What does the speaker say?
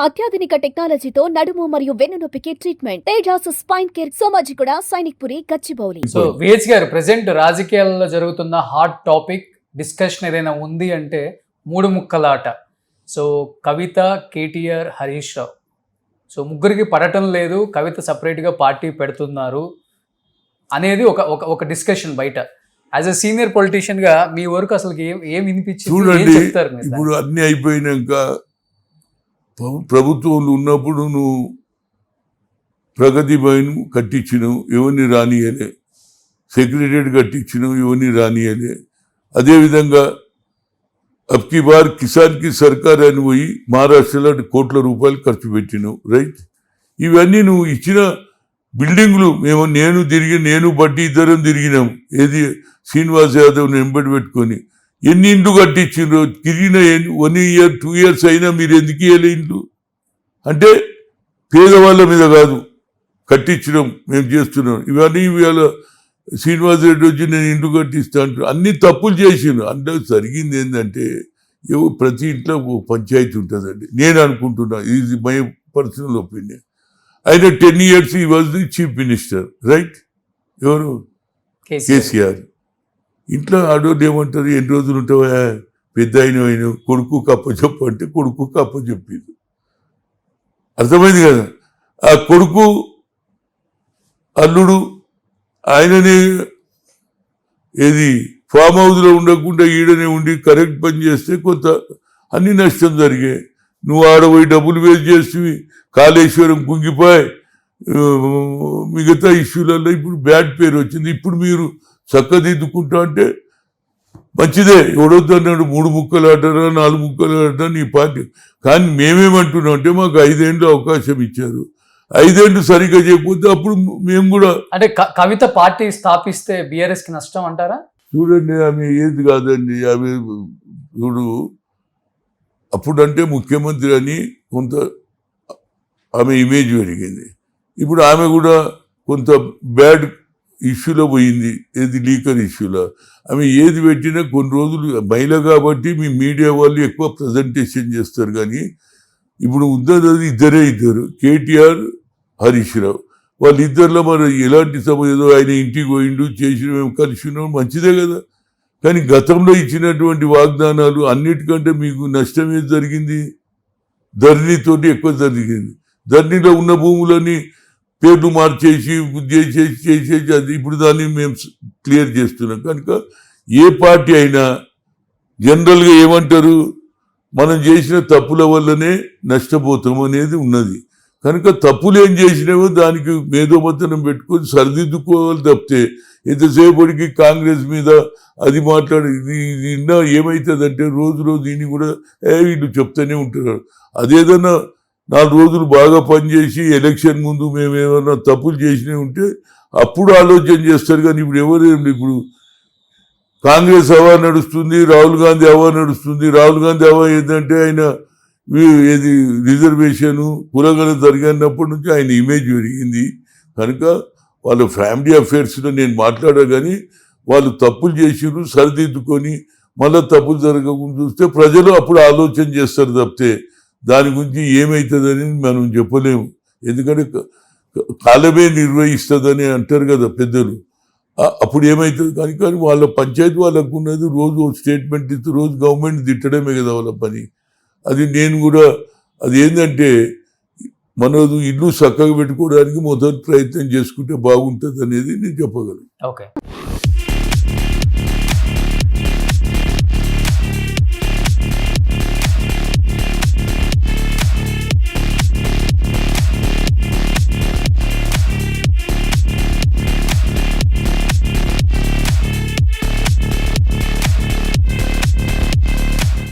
అత్యాధునిక టెక్నాలజీతో నడుము మరియు వెన్నునొప్పికి treatment. Tejas spine care, Somajiguda, Sainikpuri, Gachibowli. So VH గారు, ప్రెసెంట్ రాజకీయాల్లో జరుగుతున్న హాట్ టాపిక్ డిస్కషన్ ఏదైనా ఉంది అంటే మూడు ముక్కలాట. సో కవిత, కేటీఆర్, హరీష్ రావు. సో ముగ్గురికి పడటం లేదు, కవిత సపరేట్గా పార్టీ పెడుతున్నారు అనేది ఒక డిస్కషన్ బయట. యాజ్ అ సీనియర్ పొలిటీషియన్గా మీ వరకు అసలు ఏం వినిపించింది? చూడండి, ఇప్పుడు అన్నీ అయిపోయినాక ప్రభుత్వంలో ఉన్నప్పుడు నువ్వు ప్రగతి భవన్ కట్టించినావు, ఎవరిని రానియలే. సెక్రటరియట్ కట్టించినావు, ఎవరిని రానియలే. అదేవిధంగా అబ్కి బార్ కిసాన్ కి సర్కార్ అని పోయి మహారాష్ట్రలో కోట్ల రూపాయలు ఖర్చు పెట్టినావు, రైట్? ఇవన్నీ నువ్వు ఇచ్చిన బిల్డింగ్లు నేను బట్టి ఇద్దరం తిరిగినాం. ఏది శ్రీనివాస్ యాదవ్ వెంబడి పెట్టుకొని ఎన్ని ఇండ్లు కట్టించిండ్రు? తిరిగిన 1 year 2 years అయినా మీరు ఎందుకు ఇవ్వలే ఇండ్లు? అంటే పేదవాళ్ళ మీద కాదు కట్టించడం, మేము చేస్తున్నాం. ఇవన్నీ ఇవాళ శ్రీనివాస్ రెడ్డి వచ్చి నేను ఇండ్లు కట్టిస్తా అంటారు. అన్ని తప్పులు చేసిండ్రు. అంటే జరిగింది ఏంటంటే ప్రతి ఇంట్లో పంచాయతీ ఉంటుందండి, నేను అనుకుంటున్నా. ఇది మై పర్సనల్ ఒపీనియన్. ఆయన 10 years ఈ was the chief minister, right? ఎవరు? కేసీఆర్. ఇంట్లో ఆడోళ్ళు ఏమంటారు, ఎన్ని రోజులు ఉంటావా, పెద్ద అయిన కొడుకు కప్పచెప్పు అంటే కొడుకు కప్పచెప్పింది. అర్థమైంది కదా? ఆ కొడుకు అల్లుడు ఆయననే ఏది ఫామ్ హౌస్లో ఉండకుండా ఈడనే ఉండి కరెక్ట్ పని చేస్తే కొంత అన్ని నష్టం జరిగాయి. నువ్వు ఆడపోయి డబ్బులు వేస్ట్ చేసి కాళేశ్వరం కుంగిపోయి మిగతా ఇష్యూలలో ఇప్పుడు బ్యాడ్ పేరు వచ్చింది. ఇప్పుడు మీరు చక్కదిద్దుకుంటా అంటే మంచిదే. ఎవడొద్దన్నాడు 3 ముక్కలు ఆటరా 4 ముక్కలు ఆటరా నీ పార్టీ. కానీ మేమేమంటున్నాం అంటే మాకు 5 ఏళ్ళు అవకాశం ఇచ్చారు, 5 ఏళ్ళు సరిగ్గా చేయకపోతే అప్పుడు మేము కూడా అంటే కవిత పార్టీ స్థాపిస్తే బీఆర్ఎస్ కి నష్టం అంటారా? చూడండి, ఆమె ఏది కాదండి. ఆమె చూడు, అప్పుడంటే ముఖ్యమంత్రి అని కొంత ఆమె ఇమేజ్ పెరిగింది. ఇప్పుడు ఆమె కూడా కొంత బ్యాడ్ ఇష్యూలో పోయింది, ఏది లీకర్ ఇష్యూలో. ఆమె ఏది పెట్టినా కొన్ని రోజులు మహిళ కాబట్టి మీ మీడియా వాళ్ళు ఎక్కువ ప్రజెంటేషన్ చేస్తారు. కానీ ఇప్పుడు ఉద్దరు ఇద్దరు కేటీఆర్, హరీష్ రావు. వాళ్ళిద్దరిలో మరి ఎలాంటి ఏదో ఆయన ఇంటికి పోయిండు చేసిన మేము కలిసి ఉన్నాం, మంచిదే కదా. కానీ గతంలో ఇచ్చినటువంటి వాగ్దానాలు అన్నిటికంటే మీకు నష్టం ఏది జరిగింది? ధరణితోటి ఎక్కువ జరిగింది. ధరణిలో ఉన్న భూములని పేర్లు మార్చేసి చేసేసి అది ఇప్పుడు దాన్ని మేము క్లియర్ చేస్తున్నాం. కనుక ఏ పార్టీ అయినా జనరల్గా ఏమంటారు, మనం చేసిన తప్పుల వల్లనే నష్టపోతాం అనేది ఉన్నది. కనుక తప్పులు ఏం చేసినావో దానికి మేధోమతనం పెట్టుకొని సరిదిద్దుకోవాలి తప్పితే ఎంతసేపటికి కాంగ్రెస్ మీద అది మాట్లాడి నిన్న ఏమవుతుందంటే రోజు దీన్ని కూడా వీళ్ళు చెప్తూనే ఉంటారు. అదేదన్నా 4 రోజులు బాగా పనిచేసి ఎలక్షన్ ముందు మేము ఏమన్నా తప్పులు చేసినవి ఉంటే అప్పుడు ఆలోచన చేస్తారు. కానీ ఇప్పుడు ఎవరేమి, ఇప్పుడు కాంగ్రెస్ హవా నడుస్తుంది, రాహుల్ గాంధీ హవా నడుస్తుంది. రాహుల్ గాంధీ హవా ఏంటంటే ఆయన ఏది రిజర్వేషను కులగల జరిగినప్పటి నుంచి ఆయన ఇమేజ్ పెరిగింది. కనుక వాళ్ళ ఫ్యామిలీ అఫేర్స్లో నేను మాట్లాడా, కానీ వాళ్ళు తప్పులు చేసిరు సరిదిద్దుకొని మళ్ళీ తప్పులు జరగకుండా చూస్తే ప్రజలు అప్పుడు ఆలోచన చేస్తారు తప్పితే దాని గురించి ఏమవుతుందని మనం చెప్పలేము. ఎందుకంటే కాలమే నిర్వహిస్తుందని అంటారు కదా పెద్దలు. అప్పుడు ఏమవుతుంది? కానీ వాళ్ళ పంచాయతీ వాళ్ళకు ఉన్నది రోజు స్టేట్మెంట్ ఇస్తూ రోజు గవర్నమెంట్ తిట్టడమే కదా వాళ్ళ పని. అది నేను కూడా అది ఏంటంటే మనది ఇల్లు చక్కగా పెట్టుకోవడానికి మొదటి ప్రయత్నం చేసుకుంటే బాగుంటుంది అనేది నేను చెప్పగలను. ఓకే.